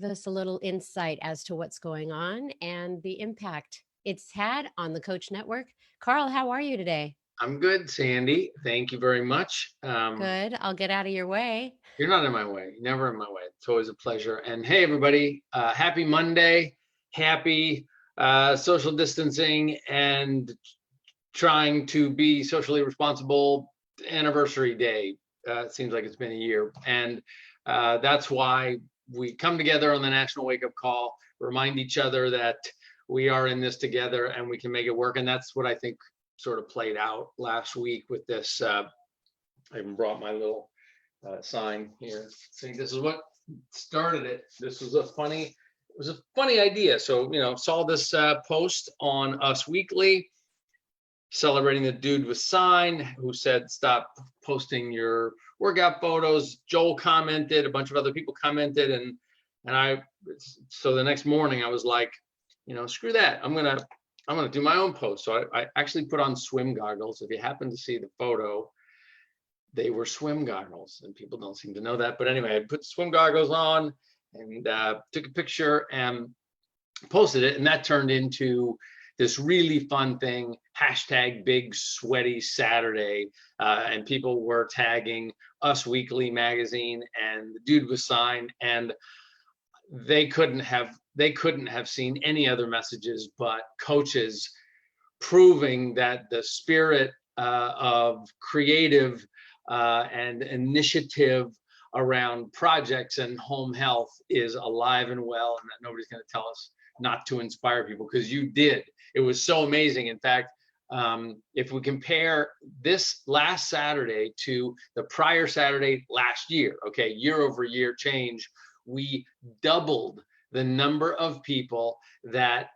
Give us a little insight as to what's going on and the impact it's had on the Coach Network. Carl, how are you today? I'm good, Sandy. Thank you very much. Good. I'll get out of your way. You're not in my way, never in my way. It's always a pleasure. And hey, everybody, happy Monday, happy social distancing and trying to be socially responsible anniversary day. It seems like it's been a year. And that's why we come together on the National Wake Up Call, remind each other that we are in this together and we can make it work. And that's what I think sort of played out last week with this. I even brought my little sign here. See, this is what started it. This was it was a funny idea. So, saw this post on Us Weekly celebrating the dude with sign who said, stop posting your workout photos. Joel commented, a bunch of other people commented. So the next morning I was like, screw that. I'm going to do my own post. So I actually put on swim goggles. If you happen to see the photo, they were swim goggles, and people don't seem to know that. But anyway, I put swim goggles on and took a picture and posted it, and that turned into this really fun thing, hashtag Big Sweaty Saturday, and people were tagging Us Weekly magazine and the dude was signed, and they couldn't have seen any other messages but coaches proving that the spirit of creative and initiative around projects and home health is alive and well, and that nobody's going to tell us not to inspire people, because you did. It was so amazing. In fact, if we compare this last Saturday to the prior Saturday last year, okay, year over year change, we doubled the number of people that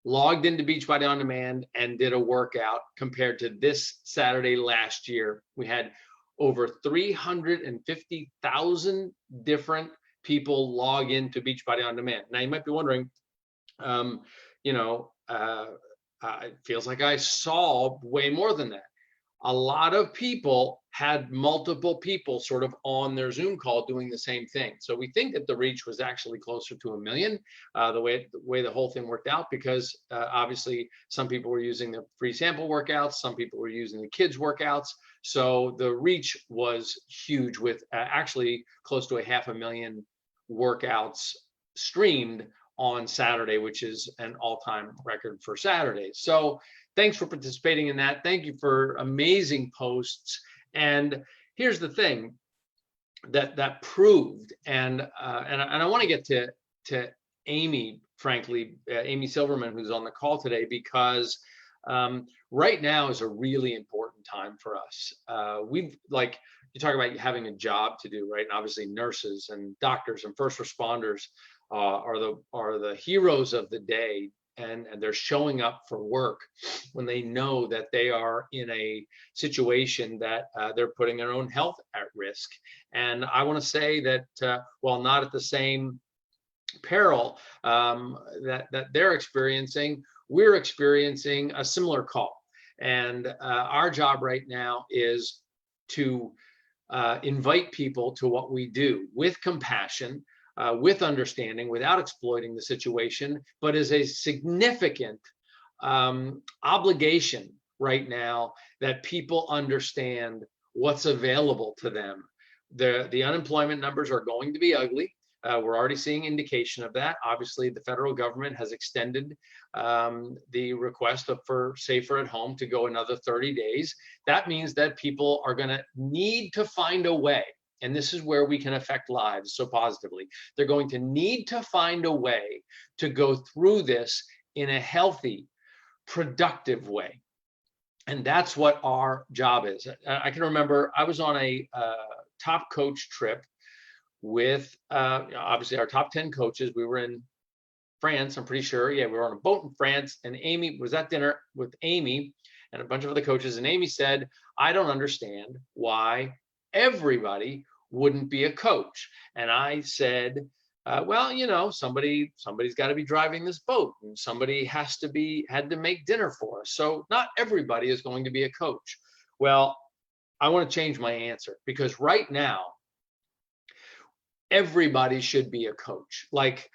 logged into Beachbody On Demand and did a workout compared to this Saturday last year. We had over 350,000 different people log into Beachbody On Demand. Now you might be wondering, it feels like I saw way more than that. A lot of people had multiple people sort of on their Zoom call doing the same thing. So we think that the reach was actually closer to 1 million, the way the whole thing worked out, because obviously some people were using the free sample workouts, some people were using the kids workouts. So the reach was huge, with actually close to 500,000 workouts streamed on Saturday, which is an all-time record for Saturdays. So thanks for participating in that. Thank you for amazing posts. And here's the thing that proved, and I want to get to Amy, frankly, Amy Silverman, who's on the call today, because right now is a really important time for us. You talk about having a job to do, right? And obviously nurses and doctors and first responders are the heroes of the day, and they're showing up for work when they know that they are in a situation that they're putting their own health at risk. And I want to say that while not at the same peril that they're experiencing, we're experiencing a similar call. And our job right now is to invite people to what we do with compassion, with understanding, without exploiting the situation, but as a significant obligation right now that people understand what's available to them. The unemployment numbers are going to be ugly. We're already seeing indication of that. Obviously, the federal government has extended the request for safer at home to go another 30 days. That means that people are going to need to find a way. And this is where we can affect lives so positively. They're going to need to find a way to go through this in a healthy, productive way. And that's what our job is. I can remember I was on a top coach trip with obviously our top 10 coaches. We were in France, I'm pretty sure. Yeah, we were on a boat in France, and Amy was at dinner with Amy and a bunch of other coaches. And Amy said, I don't understand why everybody wouldn't be a coach. And I said, well, somebody's got to be driving this boat, and somebody had to make dinner for us. So not everybody is going to be a coach. Well, I want to change my answer, because right now, everybody should be a coach. Like,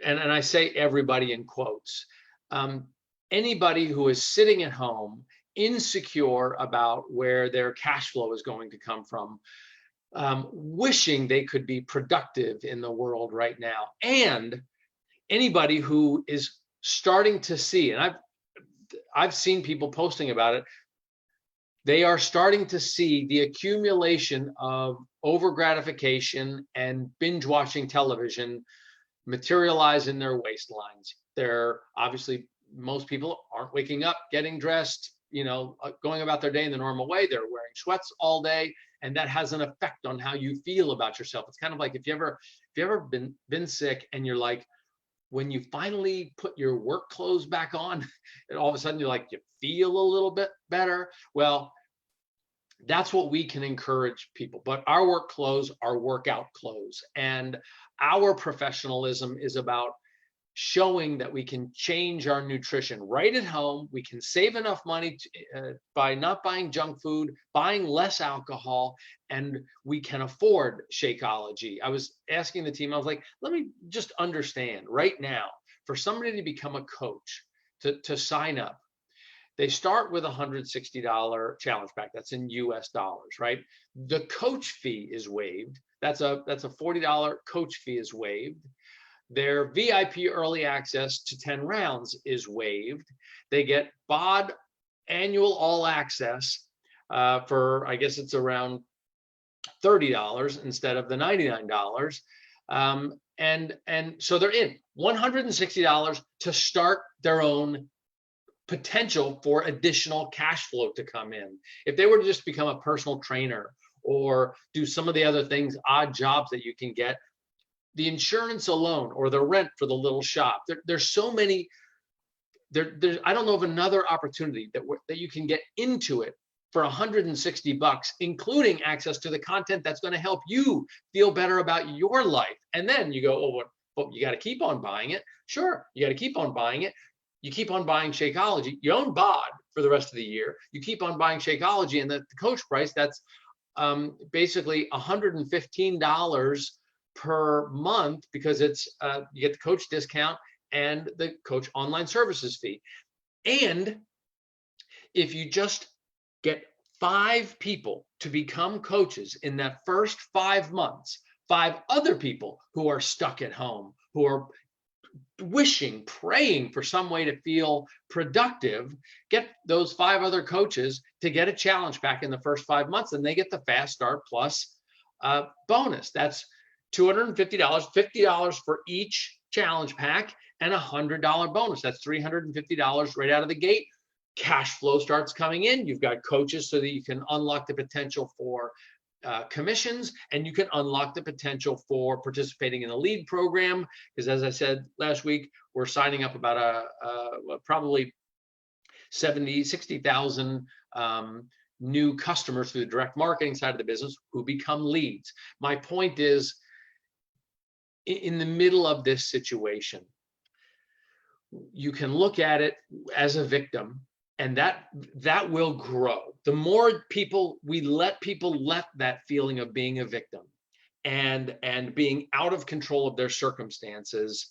and I say everybody in quotes. Um, Anybody who is sitting at home, insecure about where their cash flow is going to come from, wishing they could be productive in the world right now, and anybody who is starting to see, and I've seen people posting about it, they are starting to see the accumulation of over gratification and binge watching television materialize in their waistlines. They're obviously, most people aren't waking up, getting dressed, going about their day in the normal way. They're wearing sweats all day, and that has an effect on how you feel about yourself. It's kind of like if you ever been sick and you're like, when you finally put your work clothes back on, and all of a sudden you feel a little bit better. Well, that's what we can encourage people. But our work clothes are workout clothes, and our professionalism is about showing that we can change our nutrition right at home. We can save enough money by not buying junk food, buying less alcohol, and we can afford Shakeology. I was asking the team, I was like, let me just understand right now, for somebody to become a coach, to sign up, they start with a $160 challenge pack. That's in US dollars, right? The coach fee is waived. That's a $40 coach fee is waived. Their VIP early access to 10 rounds is waived. They get BOD annual all access for, I guess it's around $30 instead of the $99. And so they're in $160 to start their own potential for additional cash flow to come in. If they were to just become a personal trainer or do some of the other things, odd jobs that you can get, the insurance alone or the rent for the little shop, there's so many. I don't know of another opportunity that you can get into it for $160, including access to the content that's going to help you feel better about your life. And then you go, oh, well, you got to keep on buying it. Sure, you got to keep on buying it. You keep on buying Shakeology. You own BOD for the rest of the year. You keep on buying Shakeology, and the coach price, that's basically $115 per month, because it's you get the coach discount and the coach online services fee. And if you just get 5 people to become coaches in that first 5 months, 5 other people who are stuck at home, who are wishing, praying for some way to feel productive, get those 5 other coaches to get a challenge pack in the first 5 months, and they get the Fast Start Plus bonus. That's $250, $50 for each challenge pack, and a $100 bonus. That's $350 right out of the gate. Cash flow starts coming in. You've got coaches so that you can unlock the potential for commissions, and you can unlock the potential for participating in a lead program. Because as I said last week, we're signing up about probably 60,000 new customers through the direct marketing side of the business who become leads. My point is, in the middle of this situation, you can look at it as a victim, and that will grow. The more people we let that feeling of being a victim and being out of control of their circumstances,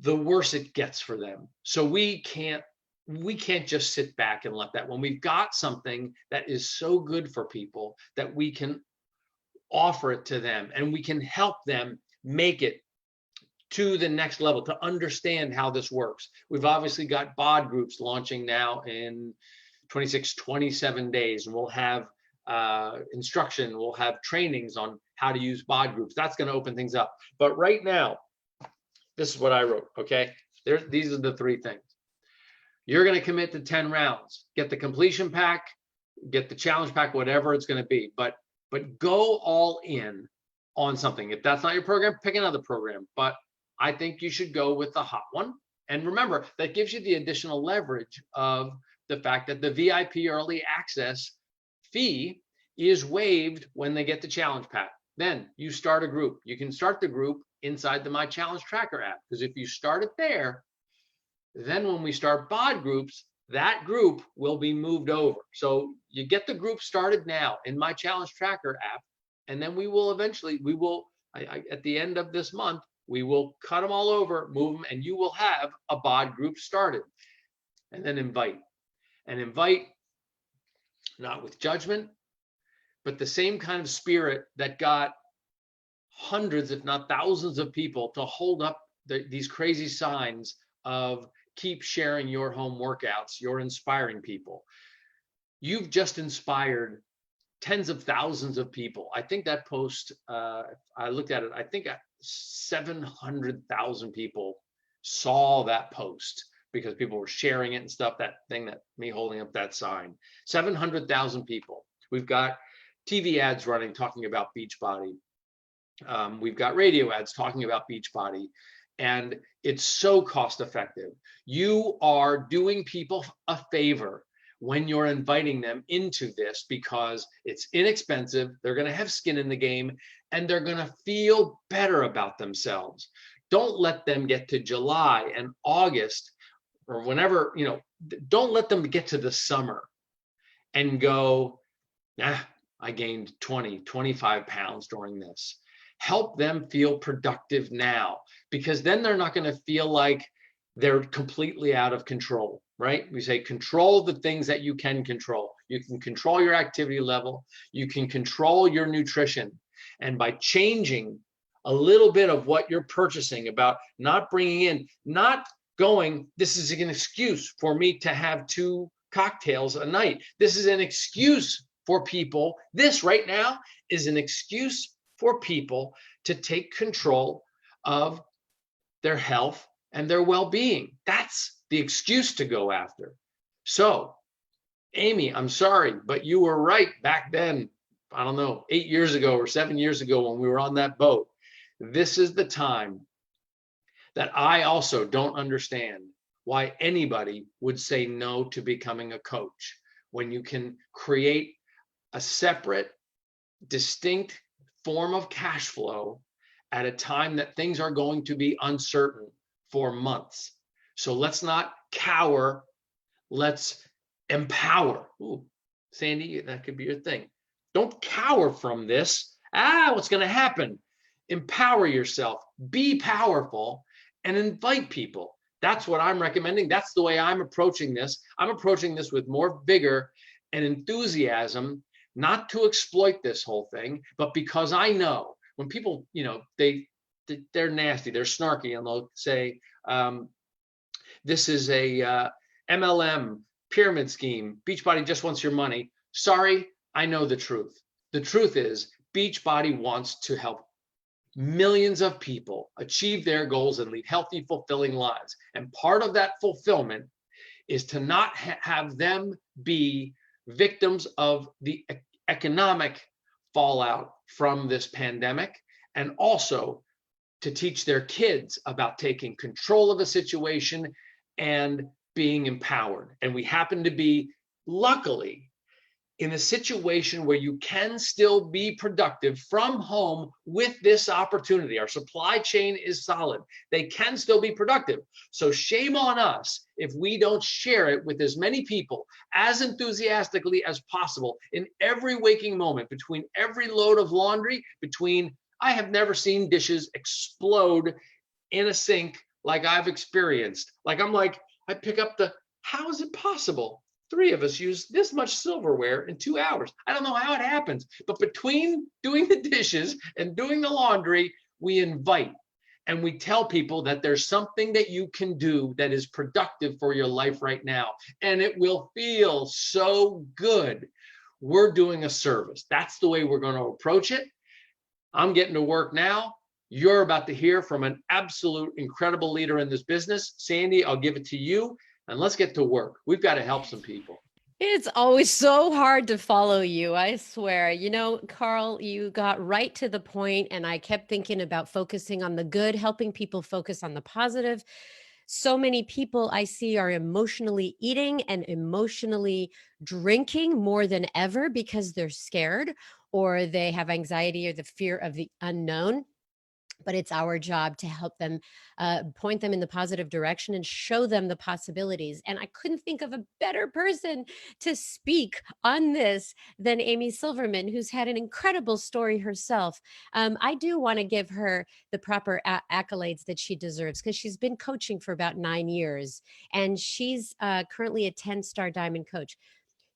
the worse it gets for them. So we can't just sit back and let that. When we've got something that is so good for people, that we can offer it to them and we can help them make it to the next level, to understand how this works. We've obviously got BOD groups launching now in 27 days, and we'll have instruction, we'll have trainings on how to use BOD groups. That's going to open things up. But right now, this is what I wrote, okay? These are the 3 things. You're going to commit to 10 rounds, get the completion pack, get the challenge pack, whatever it's going to be, but go all in on something. If that's not your program, pick another program. But I think you should go with the hot one. And remember, that gives you the additional leverage of the fact that the VIP early access fee is waived when they get the challenge pack. Then you start a group. You can start the group inside the My Challenge Tracker app, because if you start it there, then when we start BOD groups, that group will be moved over. So you get the group started now in My Challenge Tracker app, and then we will At the end of this month, we will cut them all over, move them, and you will have a bod group started. And then invite. And invite not with judgment, but the same kind of spirit that got hundreds, if not thousands of people to hold up these crazy signs of keep sharing your home workouts. You're inspiring people. You've just inspired tens of thousands of people. I think that post, I looked at it, I think 700,000 people saw that post because people were sharing it and stuff, that thing, that me holding up that sign. 700,000 people. We've got TV ads running talking about Beachbody. We've got radio ads talking about Beachbody. And it's so cost effective. You are doing people a favor when you're inviting them into this because it's inexpensive, they're going to have skin in the game, and they're going to feel better about themselves. Don't let them get to July and August or whenever, don't let them get to the summer and go, I gained 20, 25 pounds during this. Help them feel productive now, because then they're not going to feel like they're completely out of control, right? We say control the things that you can control. You can control your activity level. You can control your nutrition. And by changing a little bit of what you're purchasing, about not bringing in, not going, this is an excuse for me to have 2 cocktails a night. This is an excuse for people. This right now is an excuse for people to take control of their health and their well-being. That's the excuse to go after. So, Amy, I'm sorry, but you were right back then. I don't know, 8 years ago or 7 years ago when we were on that boat. This is the time that I also don't understand why anybody would say no to becoming a coach when you can create a separate, distinct form of cash flow at a time that things are going to be uncertain for months. So let's not cower, let's empower. Ooh, Sandy, that could be your thing. Don't cower from this. What's going to happen? Empower yourself, be powerful, and invite people. That's what I'm recommending. That's the way I'm approaching this. I'm approaching this with more vigor and enthusiasm, not to exploit this whole thing, but because I know when people, they're nasty, they're snarky, and they'll say, this is a MLM pyramid scheme. Beachbody just wants your money. Sorry, I know the truth. The truth is Beachbody wants to help millions of people achieve their goals and lead healthy, fulfilling lives. And part of that fulfillment is to not have them be victims of the economic fallout from this pandemic, and also to teach their kids about taking control of a situation and being empowered. And we happen to be, luckily, in a situation where you can still be productive from home with this opportunity. Our supply chain is solid. They can still be productive. So shame on us if we don't share it with as many people as enthusiastically as possible in every waking moment, between every load of laundry, between, I have never seen dishes explode in a sink like I've experienced. I pick up how is it possible? 3 of us use this much silverware in 2 hours. I don't know how it happens, but between doing the dishes and doing the laundry, we invite and we tell people that there's something that you can do that is productive for your life right now. And it will feel so good. We're doing a service. That's the way we're going to approach it. I'm getting to work now. You're about to hear from an absolute incredible leader in this business. Sandy, I'll give it to you. And let's get to work. We've got to help some people. It's always so hard to follow you, I swear. Carl, you got right to the point, and I kept thinking about focusing on the good, helping people focus on the positive. So many people I see are emotionally eating and emotionally drinking more than ever because they're scared or they have anxiety or the fear of the unknown. but it's our job to help them, point them in the positive direction and show them the possibilities. And I couldn't think of a better person to speak on this than Amy Silverman, who's had an incredible story herself. I do want to give her the proper accolades that she deserves, because she's been coaching for about 9 years, and she's currently a 10-star diamond coach.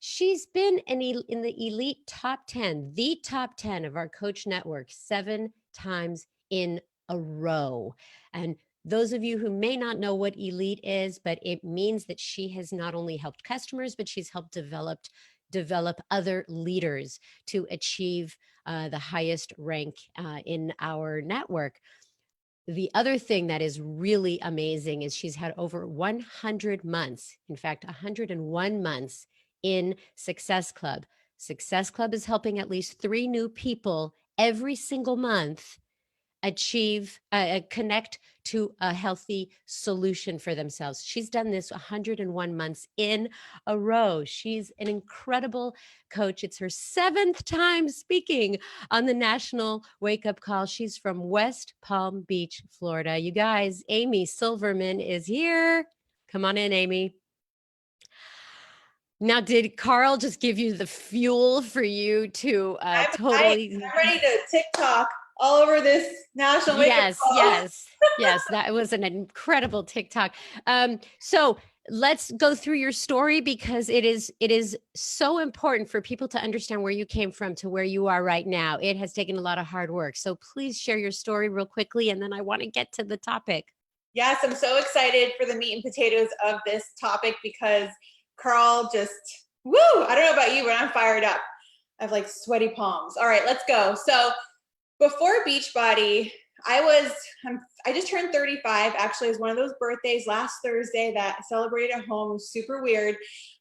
She's been in the elite top 10, the top 10 of our coach network 7 times in a row. And those of you who may not know what elite is, but it means that she has not only helped customers, but she's helped develop other leaders to achieve the highest rank in our network. The other thing that is really amazing is she's had over 100 months, in fact, 101 months in Success Club. Success Club is helping at least 3 new people every single month achieve, connect to a healthy solution for themselves. She's done this 101 months in a row. She's an incredible coach. It's her 7th time speaking on the National Wake Up Call. She's from West Palm Beach, Florida. You guys, Amy Silverman is here. Come on in, Amy. Now, did Carl just give you the fuel for you to totally? I'm ready to TikTok all over this national wake up call. Yes. That was an incredible TikTok. So let's go through your story, because it is so important for people to understand where you came from to where you are right now. It has taken a lot of hard work. So please share your story real quickly, and then I want to get to the topic. Yes, I'm so excited for the meat and potatoes of this topic, because Carl just, woo, I don't know about you, but I'm fired up. I have like sweaty palms. All right, let's go. So before Beachbody, I just turned 35. Actually, it was one of those birthdays last Thursday that I celebrated at home. It was super weird.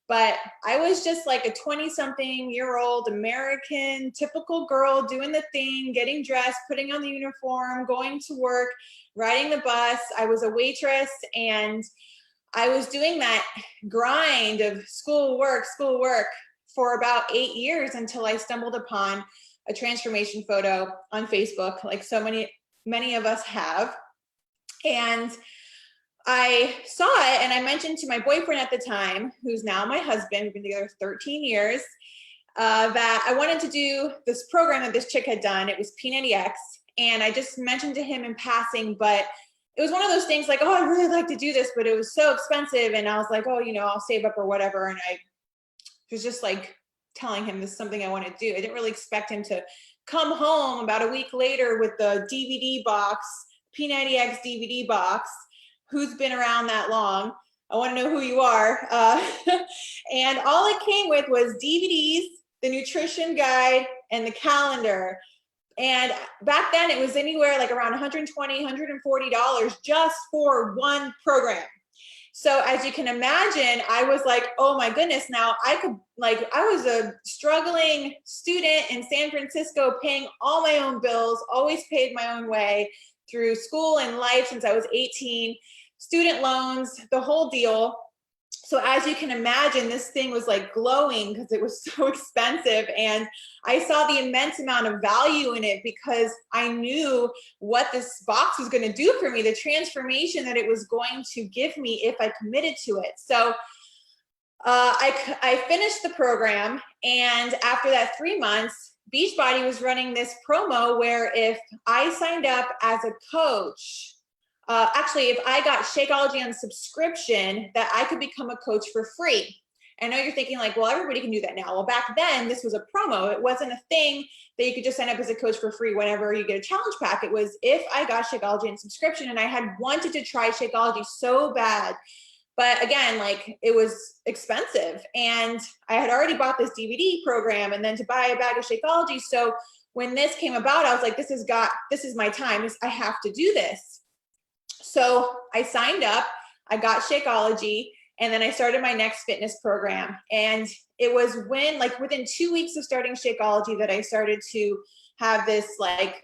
But I was just like a 20-something-year-old American, typical girl doing the thing, getting dressed, putting on the uniform, going to work, riding the bus. I was a waitress, and I was doing that grind of schoolwork for about 8 years, until I stumbled upon a transformation photo on Facebook, like so many of us have. And I saw it, and I mentioned to my boyfriend at the time, who's now my husband, we've been together 13 years, that I wanted to do this program that this chick had done. It was P90X. And I just mentioned to him in passing, but it was one of those things like, oh, I'd really like to do this, but it was so expensive. And I was like, oh, I'll save up or whatever. And I was just like telling him this is something I want to do. I didn't really expect him to come home about a week later with the DVD box, P90X DVD box. Who's been around that long? I want to know who you are. And all it came with was DVDs, the nutrition guide, and the calendar. And back then it was anywhere like around $120, $140 just for one program. So as you can imagine, I was like, oh my goodness, now I was a struggling student in San Francisco, paying all my own bills, always paid my own way through school and life since I was 18, student loans, the whole deal. So as you can imagine, this thing was like glowing because it was so expensive. And I saw the immense amount of value in it, because I knew what this box was going to do for me, the transformation that it was going to give me if I committed to it. So I finished the program. And after that 3 months, Beachbody was running this promo where if I signed up as a coach, actually, if I got Shakeology on subscription, that I could become a coach for free. I know you're thinking like, well, everybody can do that now. Well, back then, this was a promo. It wasn't a thing that you could just sign up as a coach for free whenever you get a challenge pack. It was if I got Shakeology on subscription, and I had wanted to try Shakeology so bad. But again, like it was expensive, and I had already bought this DVD program, and then to buy a bag of Shakeology. So when this came about, I was like, this is my time. I have to do this. So I signed up, I got Shakeology, and then I started my next fitness program. And it was within 2 weeks of starting Shakeology, that I started to have this like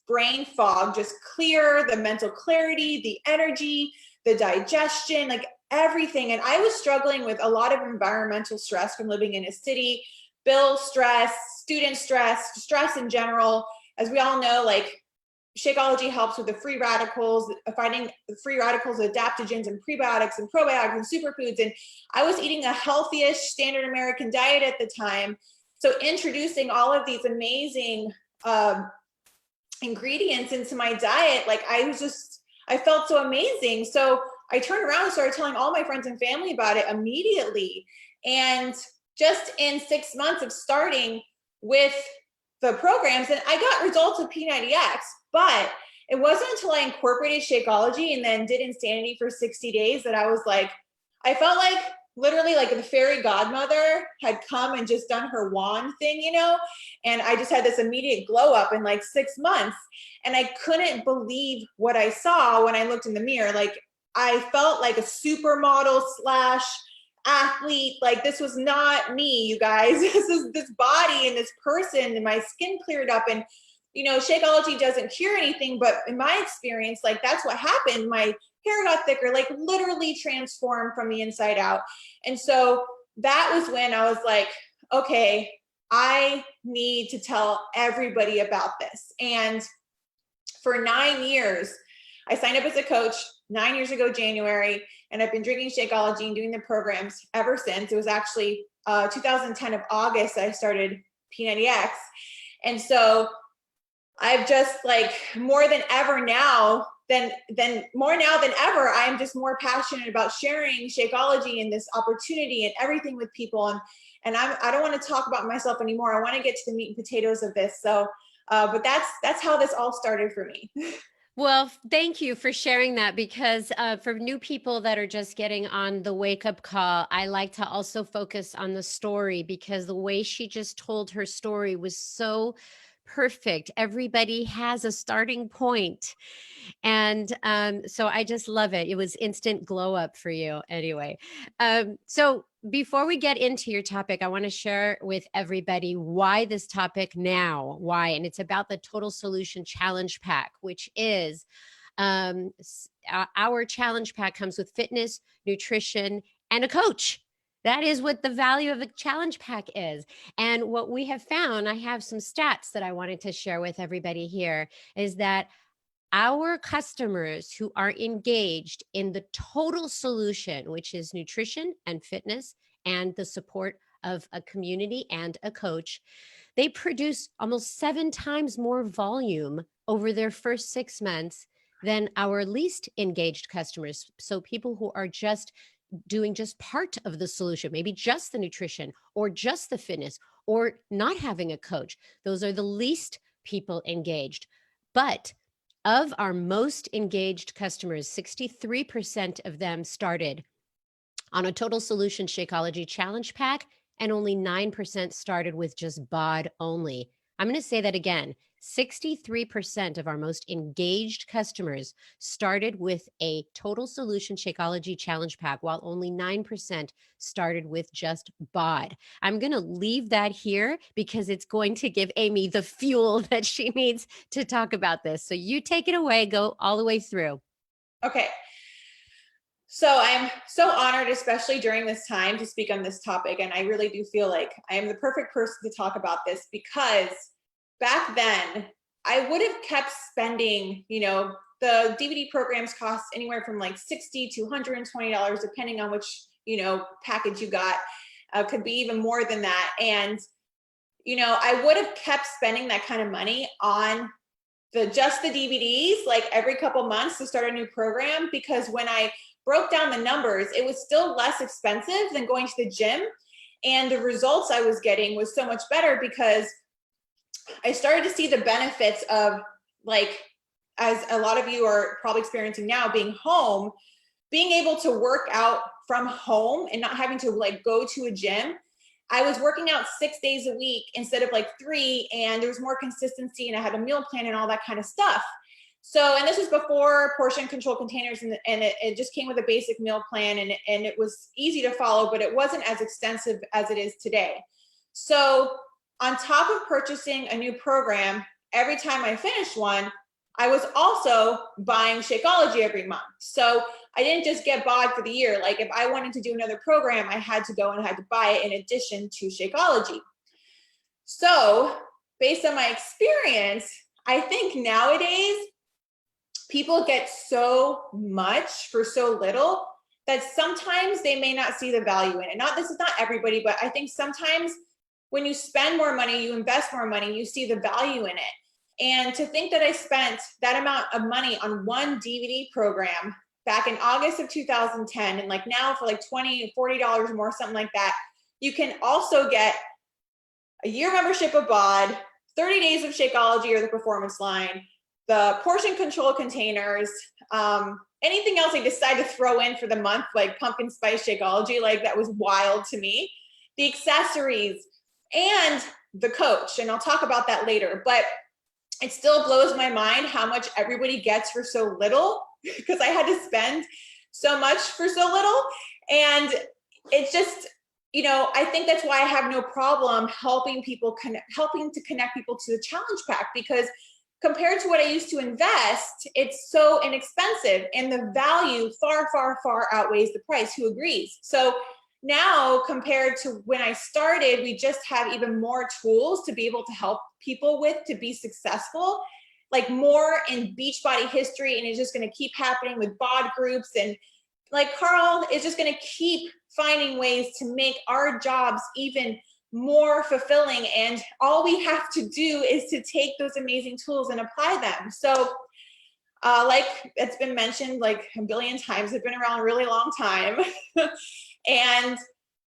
brain fog, just clear, the mental clarity, the energy, the digestion, like everything. And I was struggling with a lot of environmental stress from living in a city, bill stress, student stress, stress in general. As we all know, like Shakeology helps with the free radicals, finding the free radicals, adaptogens, and prebiotics and probiotics and superfoods. And I was eating a healthy-ish standard American diet at the time. So introducing all of these amazing ingredients into my diet, like I felt so amazing. So I turned around and started telling all my friends and family about it immediately. And just in 6 months of starting with the programs, and I got results with P90X, but it wasn't until I incorporated Shakeology and then did Insanity for 60 days that I was like, I felt like literally like the fairy godmother had come and just done her wand thing, you know? And I just had this immediate glow up in like 6 months. And I couldn't believe what I saw when I looked in the mirror. Like I felt like a supermodel slash athlete. Like this was not me, you guys. This is this body and this person, and my skin cleared up. And you know, Shakeology doesn't cure anything, but in my experience, like that's what happened. My hair got thicker, like literally transformed from the inside out. And so that was when I was like, okay, I need to tell everybody about this. And for 9 years, I signed up as a coach 9 years ago, January, and I've been drinking Shakeology and doing the programs ever since. It was actually 2010 of August that I started P90X. And so I've just like more than ever now, more now than ever, I'm just more passionate about sharing Shakeology and this opportunity and everything with people. And I don't want to talk about myself anymore. I want to get to the meat and potatoes of this. So, but that's how this all started for me. Well, thank you for sharing that, because for new people that are just getting on the wake up call, I like to also focus on the story, because the way she just told her story was so perfect. Everybody has a starting point. And so I just love it. It was instant glow up for you anyway. So before we get into your topic, I want to share with everybody why this topic now, why, and it's about the Total Solution Challenge Pack, which is our challenge pack comes with fitness, nutrition, and a coach. That is what the value of the challenge pack is. And what we have found, I have some stats that I wanted to share with everybody here, is that our customers who are engaged in the total solution, which is nutrition and fitness and the support of a community and a coach, they produce almost 7 times more volume over their first 6 months than our least engaged customers. So people who are just doing just part of the solution, maybe just the nutrition or just the fitness or not having a coach. Those are the least people engaged. But of our most engaged customers, 63% of them started on a Total Solution Shakeology Challenge Pack, and only 9% started with just BOD only. I'm going to say that again. 63% of our most engaged customers started with a Total Solution Shakeology Challenge Pack, while only 9% started with just BOD. I'm going to leave that here because it's going to give Amy the fuel that she needs to talk about this. So you take it away, go all the way through. Okay. So I'm so honored, especially during this time, to speak on this topic. And I really do feel like I am the perfect person to talk about this, because back then I would have kept spending, you know, the DVD programs cost anywhere from like $60 to $120, depending on which, you know, package you got. Could be even more than that. And, you know, I would have kept spending that kind of money on just the DVDs, like every couple months to start a new program, because when I broke down the numbers, it was still less expensive than going to the gym. And the results I was getting was so much better, because I started to see the benefits of, like, as a lot of you are probably experiencing now, being home, being able to work out from home and not having to like go to a gym. I was working out 6 days a week instead of like 3, and there was more consistency, and I had a meal plan and all that kind of stuff. So, and this was before portion control containers, and it just came with a basic meal plan, and it was easy to follow, but it wasn't as extensive as it is today. So on top of purchasing a new program, every time I finished one, I was also buying Shakeology every month. So I didn't just get BOD for the year. Like if I wanted to do another program, I had to go and I had to buy it in addition to Shakeology. So based on my experience, I think nowadays people get so much for so little that sometimes they may not see the value in it. This is not everybody, but I think sometimes when you spend more money, you invest more money, you see the value in it. And to think that I spent that amount of money on one DVD program back in August of 2010, and like now for like $20, $40 more, something like that, you can also get a year membership of BOD, 30 days of Shakeology or the Performance Line, the portion control containers, anything else I decide to throw in for the month, like pumpkin spice Shakeology, like that was wild to me, the accessories, and the coach. And I'll talk about that later, but it still blows my mind how much everybody gets for so little, because I had to spend so much for so little. And it's just, you know, I think that's why I have no problem helping to connect people to the challenge pack, because compared to what I used to invest, it's so inexpensive and the value far, far, far outweighs the price. Who agrees? So now compared to when I started, we just have even more tools to be able to help people with to be successful, like more in Beachbody history. And it's just going to keep happening with BOD groups. And like Carl is just going to keep finding ways to make our jobs even more fulfilling. And all we have to do is to take those amazing tools and apply them. So like it's been mentioned like a billion times, I've been around a really long time. And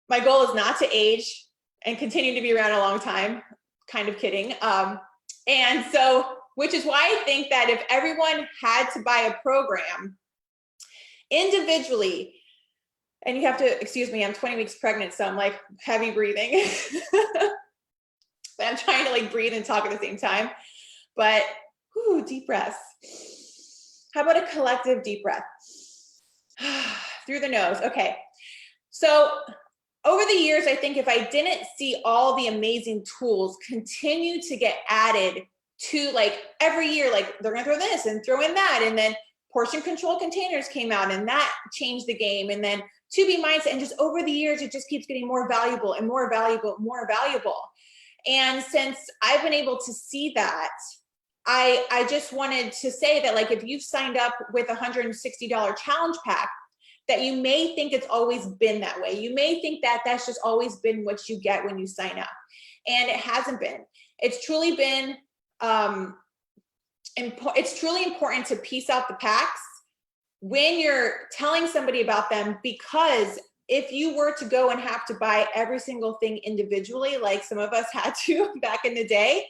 my goal is not to age and continue to be around a long time, kind of kidding. And so, which is why I think that if everyone had to buy a program individually, and you have to, excuse me, I'm 20 weeks pregnant, so I'm like heavy breathing. But I'm trying to like breathe and talk at the same time. But whew, deep breaths. How about a collective deep breath? Through the nose. Okay. So over the years, I think if I didn't see all the amazing tools continue to get added to, like every year, like they're gonna throw this and throw in that, and then portion control containers came out and that changed the game, and then 2B mindset, and just over the years, it just keeps getting more valuable and more valuable, more valuable. And since I've been able to see that, I just wanted to say that, like, if you've signed up with a $160 challenge pack, that you may think it's always been that way. You may think that that's just always been what you get when you sign up. And it hasn't been. It's truly been, it's truly important to piece out the packs when you're telling somebody about them, because if you were to go and have to buy every single thing individually, like some of us had to back in the day,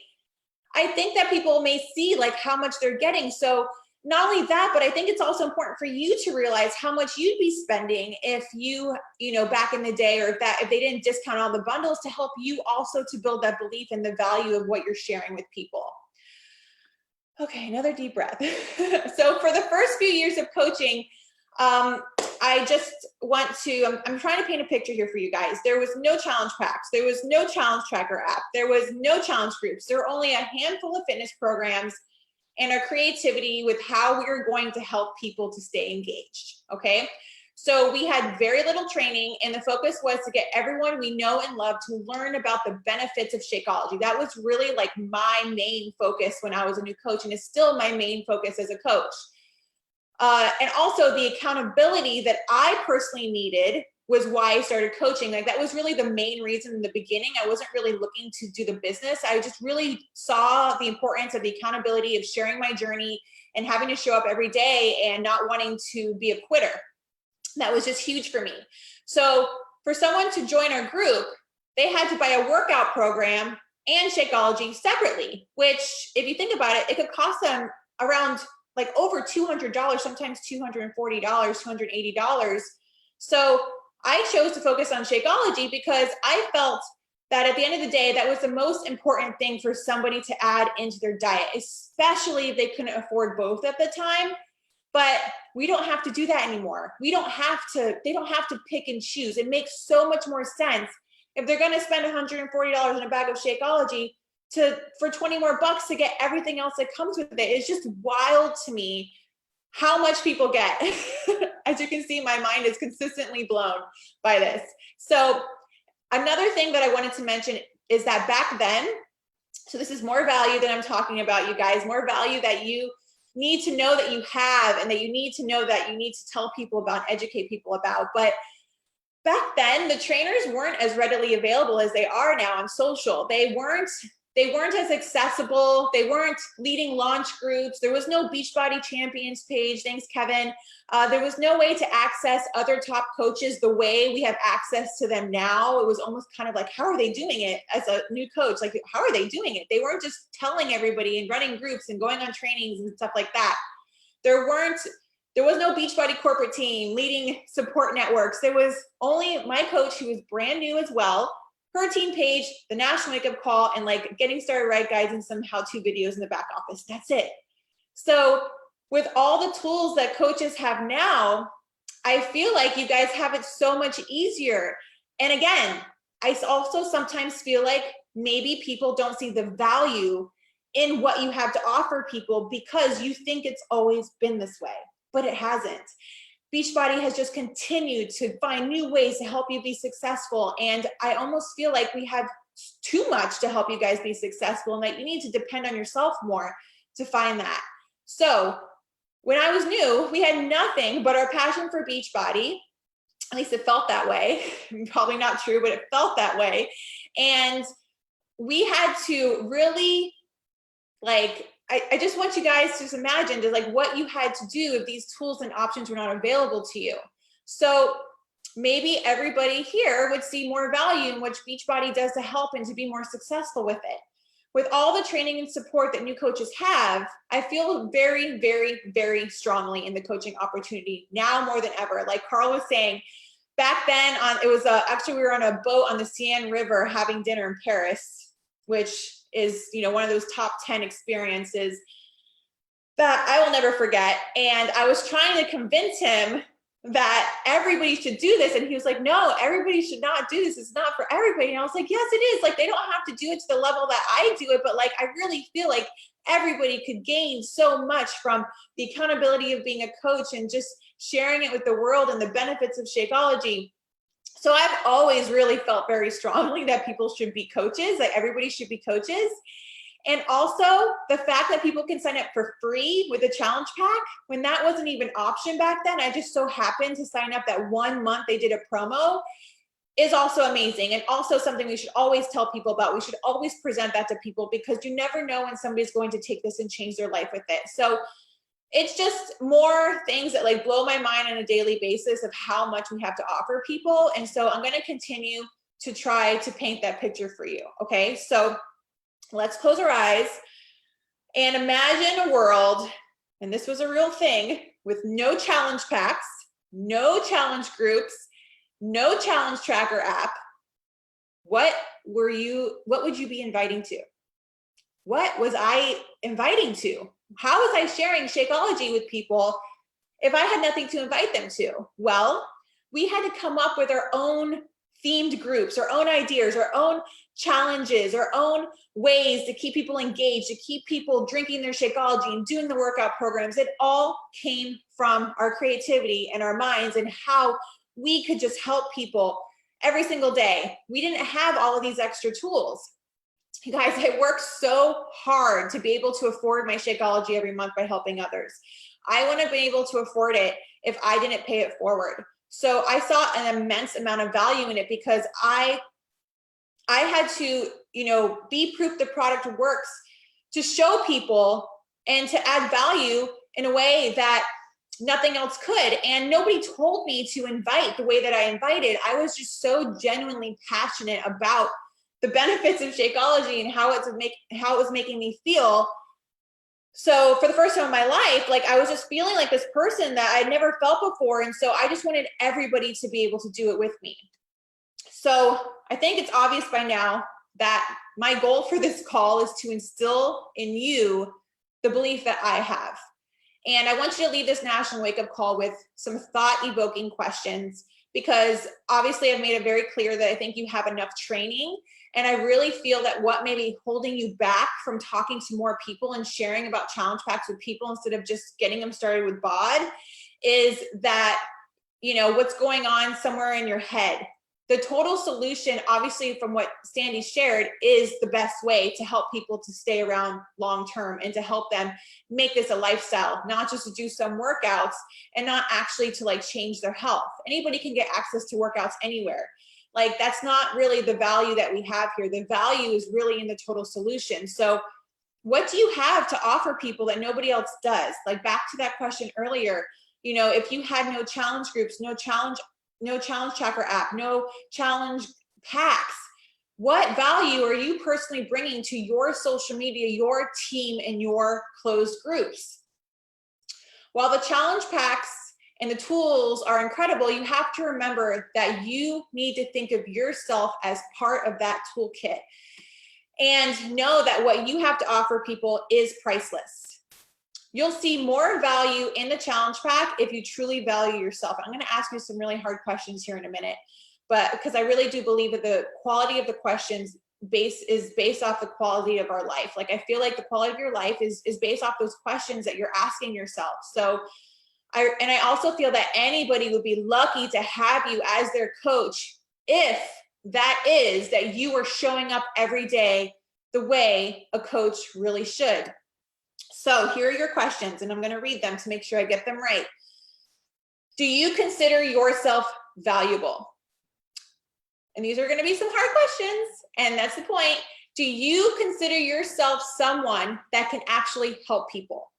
I think that people may see like how much they're getting. So not only that, but I think it's also important for you to realize how much you'd be spending if you know, back in the day, or if they didn't discount all the bundles, to help you also to build that belief in the value of what you're sharing with people. Okay, another deep breath. So for the first few years of coaching, I just want to, I'm trying to paint a picture here for you guys. There was no challenge packs. There was no challenge tracker app. There was no challenge groups. There were only a handful of fitness programs and our creativity with how we were going to help people to stay engaged, okay? So we had very little training, and the focus was to get everyone we know and love to learn about the benefits of Shakeology. That was really like my main focus when I was a new coach, and is still my main focus as a coach. And also the accountability that I personally needed was why I started coaching. Like that was really the main reason in the beginning. I wasn't really looking to do the business. I just really saw the importance of the accountability of sharing my journey and having to show up every day and not wanting to be a quitter. That was just huge for me. So for someone to join our group, they had to buy a workout program and Shakeology separately, which if you think about it, it could cost them around like over $200, sometimes $240, $280. So I chose to focus on Shakeology because I felt that at the end of the day, that was the most important thing for somebody to add into their diet, especially if they couldn't afford both at the time. But we don't have to do that anymore. They don't have to pick and choose. It makes so much more sense if they're going to spend $140 in a bag of Shakeology for 20 more bucks to get everything else that comes with it. It's just wild to me how much people get. As you can see, my mind is consistently blown by this. So another thing that I wanted to mention is that back then, So this is more value that I'm talking about, you guys, more value that you need to know that you have, and that you need to know that you need to tell people about, educate people about. But back then, the trainers weren't as readily available as they are now on social. They weren't as accessible. They weren't leading launch groups. There was no Beachbody Champions page. Thanks, Kevin. There was no way to access other top coaches the way we have access to them now. It was almost kind of like, how are they doing it as a new coach? Like, how are they doing it? They weren't just telling everybody and running groups and going on trainings and stuff like that. There was no Beachbody corporate team leading support networks. There was only my coach, who was brand new as well, her team page, the national wake up call, and like getting started right guides and some how-to videos in the back office. That's it. So with all the tools that coaches have now, I feel like you guys have it so much easier. And again, I also sometimes feel like maybe people don't see the value in what you have to offer people because you think it's always been this way, but it hasn't. Beachbody has just continued to find new ways to help you be successful. And I almost feel like we have too much to help you guys be successful, and that you need to depend on yourself more to find that. So when I was new, we had nothing but our passion for Beachbody. At least it felt that way. Probably not true, but it felt that way. And we had to really, like, I just want you guys to just imagine just like what you had to do if these tools and options were not available to you. So maybe everybody here would see more value in what Beachbody does to help and to be more successful with it. With all the training and support that new coaches have, I feel very, very, very strongly in the coaching opportunity now more than ever. Like Carl was saying, back then actually we were on a boat on the Seine River having dinner in Paris, which is, one of those top 10 experiences that I will never forget. And I was trying to convince him that everybody should do this. And he was like, no, everybody should not do this. It's not for everybody. And I was like, yes, it is. Like, they don't have to do it to the level that I do it. But like, I really feel like everybody could gain so much from the accountability of being a coach and just sharing it with the world and the benefits of Shakeology. So I've always really felt very strongly that people should be coaches, like everybody should be coaches. And also the fact that people can sign up for free with a challenge pack, when that wasn't even an option back then, I just so happened to sign up that 1 month they did a promo, is also amazing. And also something we should always tell people about. We should always present that to people, because you never know when somebody's going to take this and change their life with it. So it's just more things that like blow my mind on a daily basis of how much we have to offer people. And so I'm going to continue to try to paint that picture for you. Okay. So let's close our eyes and imagine a world, and this was a real thing, with no challenge packs, no challenge groups, no challenge tracker app. What would you be inviting to? What was I inviting to? How was I sharing Shakeology with people if I had nothing to invite them to? Well, we had to come up with our own themed groups, our own ideas, our own challenges, our own ways to keep people engaged, to keep people drinking their Shakeology and doing the workout programs. It all came from our creativity and our minds and how we could just help people every single day. We didn't have all of these extra tools. You guys, I worked so hard to be able to afford my Shakeology every month by helping others. I wouldn't have been able to afford it if I didn't pay it forward. So I saw an immense amount of value in it, because I had to, be proof the product works, to show people and to add value in a way that nothing else could. And nobody told me to invite the way that I invited. I was just so genuinely passionate about the benefits of Shakeology and how it was making me feel. So for the first time in my life, like I was just feeling like this person that I'd never felt before. And so I just wanted everybody to be able to do it with me. So I think it's obvious by now that my goal for this call is to instill in you the belief that I have. And I want you to leave this national wake-up call with some thought-evoking questions, because obviously I've made it very clear that I think you have enough training. And I really feel that what may be holding you back from talking to more people and sharing about challenge packs with people instead of just getting them started with BOD is that, what's going on somewhere in your head. the total solution, obviously from what Sandy shared, is the best way to help people to stay around long-term and to help them make this a lifestyle, not just to do some workouts and not actually to like change their health. Anybody can get access to workouts anywhere. Like that's not really the value that we have here. The value is really in the total solution. So what do you have to offer people that nobody else does? Like back to that question earlier, you know, if you had no challenge groups, no challenge tracker app, no challenge packs, what value are you personally bringing to your social media, your team, and your closed groups? While the challenge packs and the tools are incredible, you have to remember that you need to think of yourself as part of that toolkit and know that what you have to offer people is priceless. You'll see more value in the challenge pack if you truly value yourself. I'm going to ask you some really hard questions here in a minute, but because I really do believe that the quality of the questions is based off the quality of our life. Like I feel like the quality of your life is based off those questions that you're asking yourself. So I also feel that anybody would be lucky to have you as their coach if that is that you are showing up every day the way a coach really should. So here are your questions, and I'm going to read them to make sure I get them right. Do you consider yourself valuable? And these are going to be some hard questions, and that's the point. Do you consider yourself someone that can actually help people?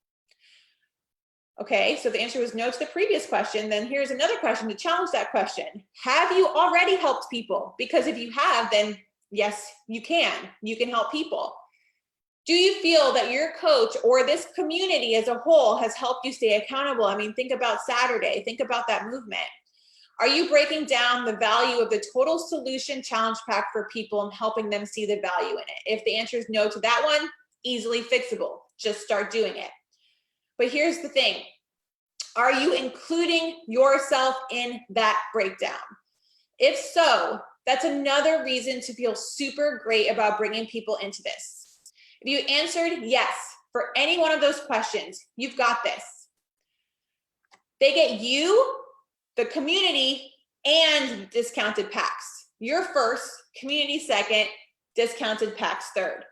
Okay, so the answer was no to the previous question. Then here's another question to challenge that question. Have you already helped people? Because if you have, then yes, you can. You can help people. Do you feel that your coach or this community as a whole has helped you stay accountable? I mean, think about Saturday. Think about that movement. Are you breaking down the value of the total solution challenge pack for people and helping them see the value in it? If the answer is no to that one, easily fixable. Just start doing it. But here's the thing. Are you including yourself in that breakdown? If so, that's another reason to feel super great about bringing people into this. If you answered yes for any one of those questions, you've got this. They get you, the community, and discounted packs. You're first, community second, discounted packs third.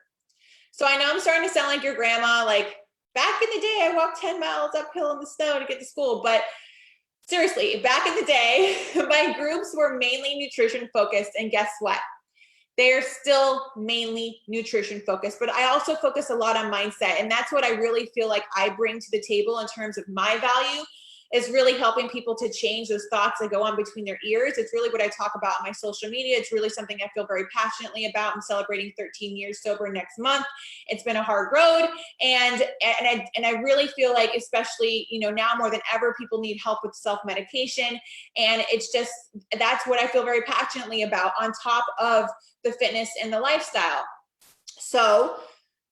So I know I'm starting to sound like your grandma, like, back in the day, I walked 10 miles uphill in the snow to get to school. But seriously, back in the day, my groups were mainly nutrition focused. And guess what? They're still mainly nutrition focused. But I also focus a lot on mindset. And that's what I really feel like I bring to the table in terms of my value, is really helping people to change those thoughts that go on between their ears. It's really what I talk about on my social media. It's really something I feel very passionately about. I'm celebrating 13 years sober next month. It's been a hard road. And I really feel like, especially, you know, now more than ever, people need help with self-medication. And it's just, that's what I feel very passionately about on top of the fitness and the lifestyle. So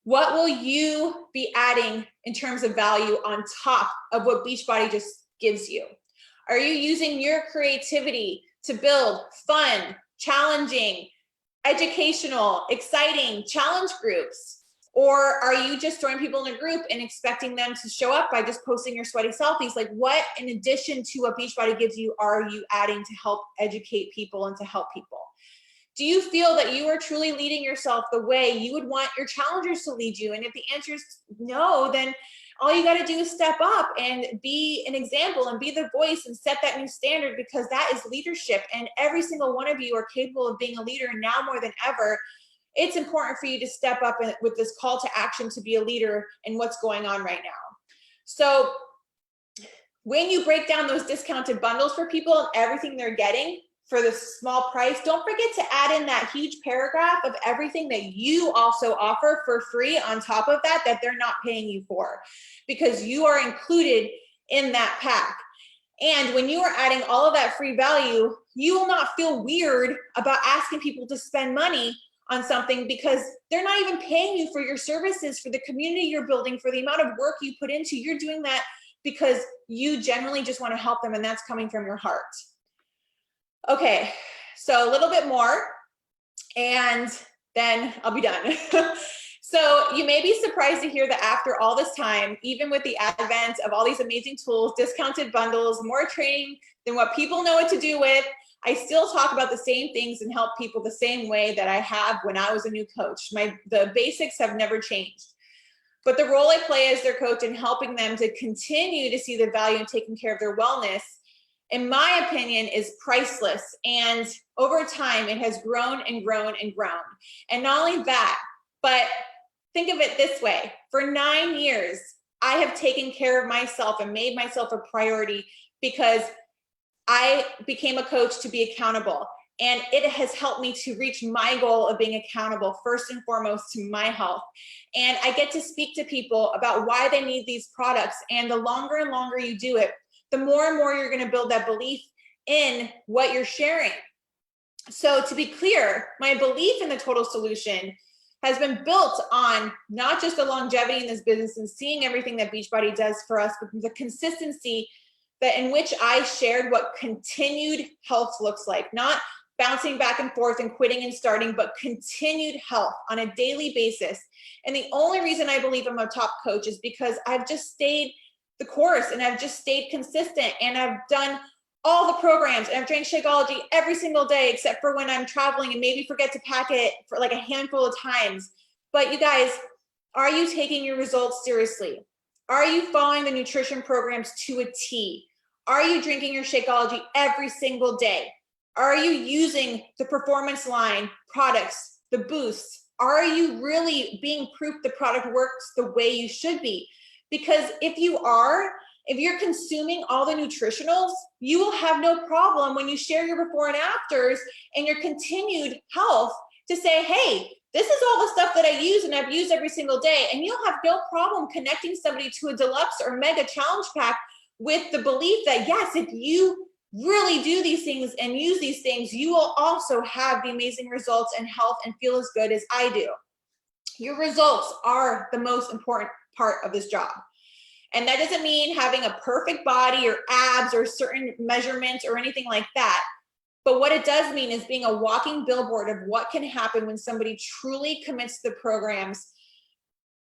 what will you be adding in terms of value on top of what Beachbody just gives you? Are you using your creativity to build fun, challenging, educational, exciting challenge groups? Or are you just throwing people in a group and expecting them to show up by just posting your sweaty selfies? Like, what, in addition to what Beachbody gives you, are you adding to help educate people and to help people? Do you feel that you are truly leading yourself the way you would want your challengers to lead you? And if the answer is no, then all you got to do is step up and be an example and be the voice and set that new standard, because that is leadership. And every single one of you are capable of being a leader. And now more than ever, it's important for you to step up with this call to action to be a leader in what's going on right now. So when you break down those discounted bundles for people and everything they're getting for the small price, don't forget to add in that huge paragraph of everything that you also offer for free on top of that, that they're not paying you for, because you are included in that pack. And when you are adding all of that free value, you will not feel weird about asking people to spend money on something, because they're not even paying you for your services, for the community you're building, for the amount of work you put into. You're doing that because you generally just want to help them, and that's coming from your heart. Okay, so a little bit more, and then I'll be done. So you may be surprised to hear that after all this time, even with the advent of all these amazing tools, discounted bundles, more training than what people know what to do with, I still talk about the same things and help people the same way that I have when I was a new coach. The basics have never changed. But the role I play as their coach in helping them to continue to see the value in taking care of their wellness, in my opinion, is priceless. And over time, it has grown and grown and grown. And not only that, but think of it this way. For 9 years, I have taken care of myself and made myself a priority because I became a coach to be accountable. And it has helped me to reach my goal of being accountable, first and foremost, to my health. And I get to speak to people about why they need these products. And the longer and longer you do it, the more and more you're going to build that belief in what you're sharing. So to be clear, my belief in the total solution has been built on not just the longevity in this business and seeing everything that Beachbody does for us, but the consistency that in which I shared what continued health looks like, not bouncing back and forth and quitting and starting, but continued health on a daily basis. And the only reason I believe I'm a top coach is because I've just stayed the course and I've just stayed consistent and I've done all the programs and I've trained Shakeology every single day, except for when I'm traveling and maybe forget to pack it for like a handful of times. But you guys, are you taking your results seriously? Are you following the nutrition programs to a T? Are you drinking your Shakeology every single day? Are you using the performance line products, the boosts? Are you really being proof the product works the way you should be? Because if you're consuming all the nutritionals, you will have no problem when you share your before and afters and your continued health to say, hey, this is all the stuff that I use and I've used every single day. And you'll have no problem connecting somebody to a deluxe or mega challenge pack with the belief that, yes, if you really do these things and use these things, you will also have the amazing results and health and feel as good as I do. Your results are the most important part of this job. And that doesn't mean having a perfect body or abs or certain measurements or anything like that. But what it does mean is being a walking billboard of what can happen when somebody truly commits to the programs,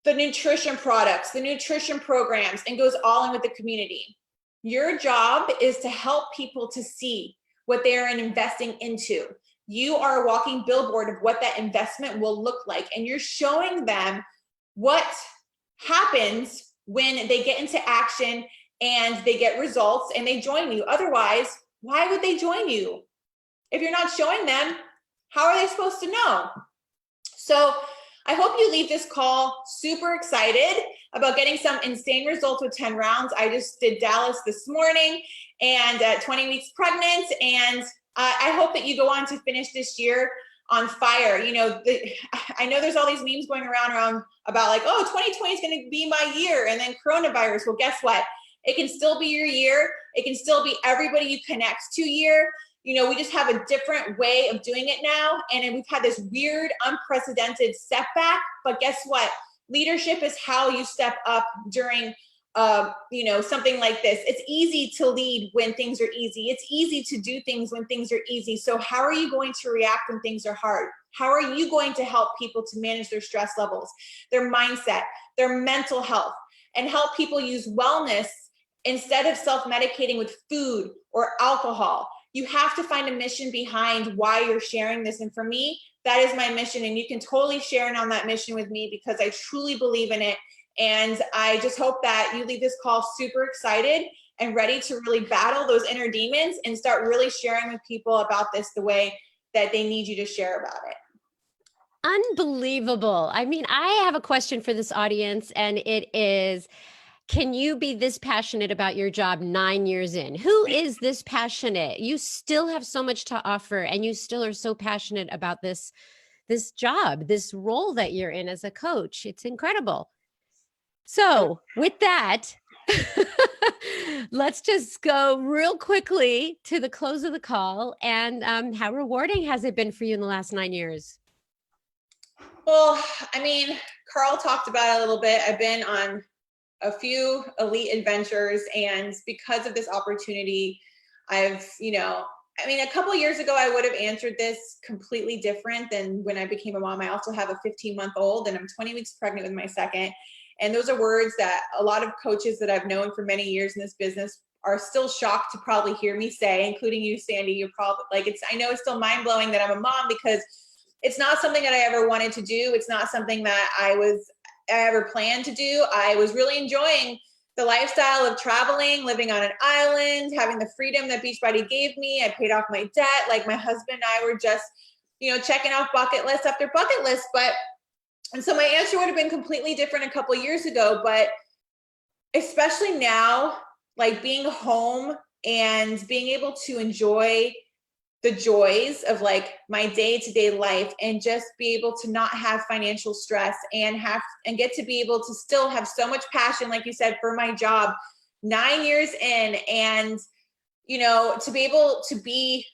the nutrition products, the nutrition programs, and goes all in with the community. Your job is to help people to see what they are investing into. You are a walking billboard of what that investment will look like. And you're showing them what happens when they get into action and they get results and they join you. Otherwise, why would they join you? If you're not showing them, how are they supposed to know? So I hope you leave this call super excited about getting some insane results with 10 rounds. I just did Dallas this morning and 20 weeks pregnant. And I hope that you go on to finish this year on fire. You know, I know there's all these memes going around about like, oh, 2020 is going to be my year. And then coronavirus. Well, guess what? It can still be your year. It can still be everybody you connect to year. You know, we just have a different way of doing it now. And we've had this weird, unprecedented setback. But guess what? Leadership is how you step up during, something like this. It's easy to lead when things are easy. It's easy to do things when things are easy. So how are you going to react when things are hard? How are you going to help people to manage their stress levels, their mindset, their mental health, and help people use wellness instead of self-medicating with food or alcohol? You have to find a mission behind why you're sharing this. And for me, that is my mission. And you can totally share in on that mission with me because I truly believe in it. And I just hope that you leave this call super excited and ready to really battle those inner demons and start really sharing with people about this the way that they need you to share about it. Unbelievable. I mean, I have a question for this audience, and it is, can you be this passionate about your job 9 years in? Who is this passionate? You still have so much to offer, and you still are so passionate about this job, this role that you're in as a coach. It's incredible. So with that, let's just go real quickly to the close of the call. And how rewarding has it been for you in the last 9 years? Well, I mean, Carl talked about it a little bit. I've been on a few elite adventures, and because of this opportunity, a couple of years ago, I would have answered this completely different than when I became a mom. I also have a 15-month-old, and I'm 20 weeks pregnant with my second. And those are words that a lot of coaches that I've known for many years in this business are still shocked to probably hear me say, including you, Sandy. You're probably like, I know it's still mind blowing that I'm a mom, because it's not something that I ever wanted to do. It's not something that I ever planned to do. I was really enjoying the lifestyle of traveling, living on an island, having the freedom that Beachbody gave me. I paid off my debt. Like, my husband and I were just, checking off bucket list after bucket list. And so my answer would have been completely different a couple of years ago, but especially now, like, being home and being able to enjoy the joys of like my day-to-day life, and just be able to not have financial stress, and get to be able to still have so much passion, like you said, for my job 9 years in, and to be able to be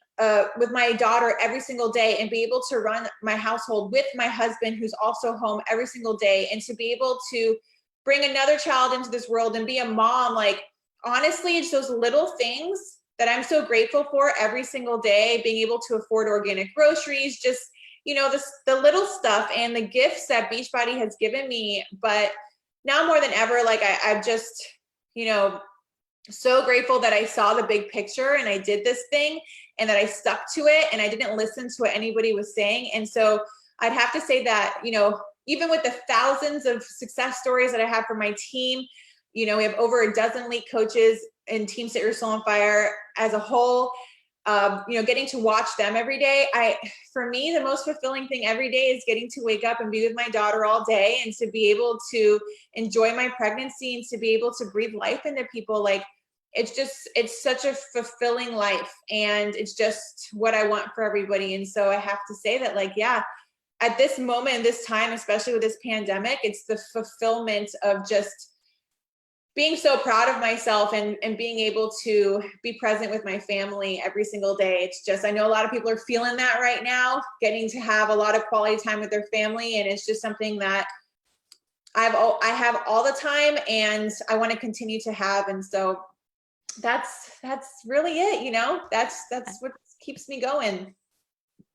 with my daughter every single day, and be able to run my household with my husband, who's also home every single day, and to be able to bring another child into this world and be a mom. Like, honestly, it's those little things that I'm so grateful for every single day, being able to afford organic groceries, just, the little stuff and the gifts that Beachbody has given me. But now more than ever, like, I'm just, so grateful that I saw the big picture and I did this thing, and that I stuck to it, and I didn't listen to what anybody was saying. And so I'd have to say that, even with the thousands of success stories that I have for my team, we have over a dozen elite coaches and Team Set Your Soul on Fire as a whole. Getting to watch them every day. For me, the most fulfilling thing every day is getting to wake up and be with my daughter all day, and to be able to enjoy my pregnancy, and to be able to breathe life into people. Like, it's such a fulfilling life, and it's just what I want for everybody. And so I have to say that, like, yeah, at this moment, this time, especially with this pandemic, it's the fulfillment of just being so proud of myself, and being able to be present with my family every single day. It's just, I know a lot of people are feeling that right now, getting to have a lot of quality time with their family. And it's just something that I have all the time, and I want to continue to have. And so that's really it. That's what keeps me going.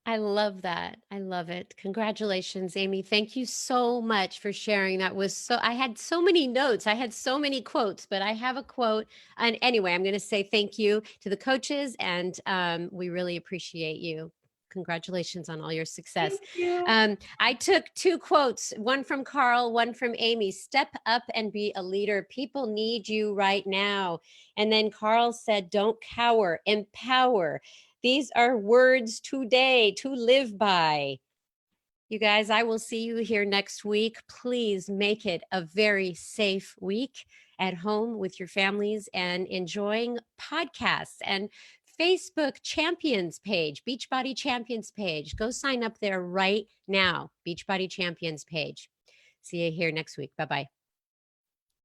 I love that. I love it. Congratulations, Amy. Thank you so much for sharing. I had so many notes. I had so many quotes, but I have a quote. And anyway, I'm going to say thank you to the coaches, and we really appreciate you. Congratulations on all your success. Thank you. I took 2 quotes, one from Carl, one from Amy. Step up and be a leader. People need you right now. And then Carl said, don't cower, empower. These are words today to live by. You guys, I will see you here next week. Please make it a very safe week at home with your families, and enjoying podcasts and Facebook Champions page, Beachbody Champions page. Go sign up there right now, Beachbody Champions page. See you here next week. Bye-bye.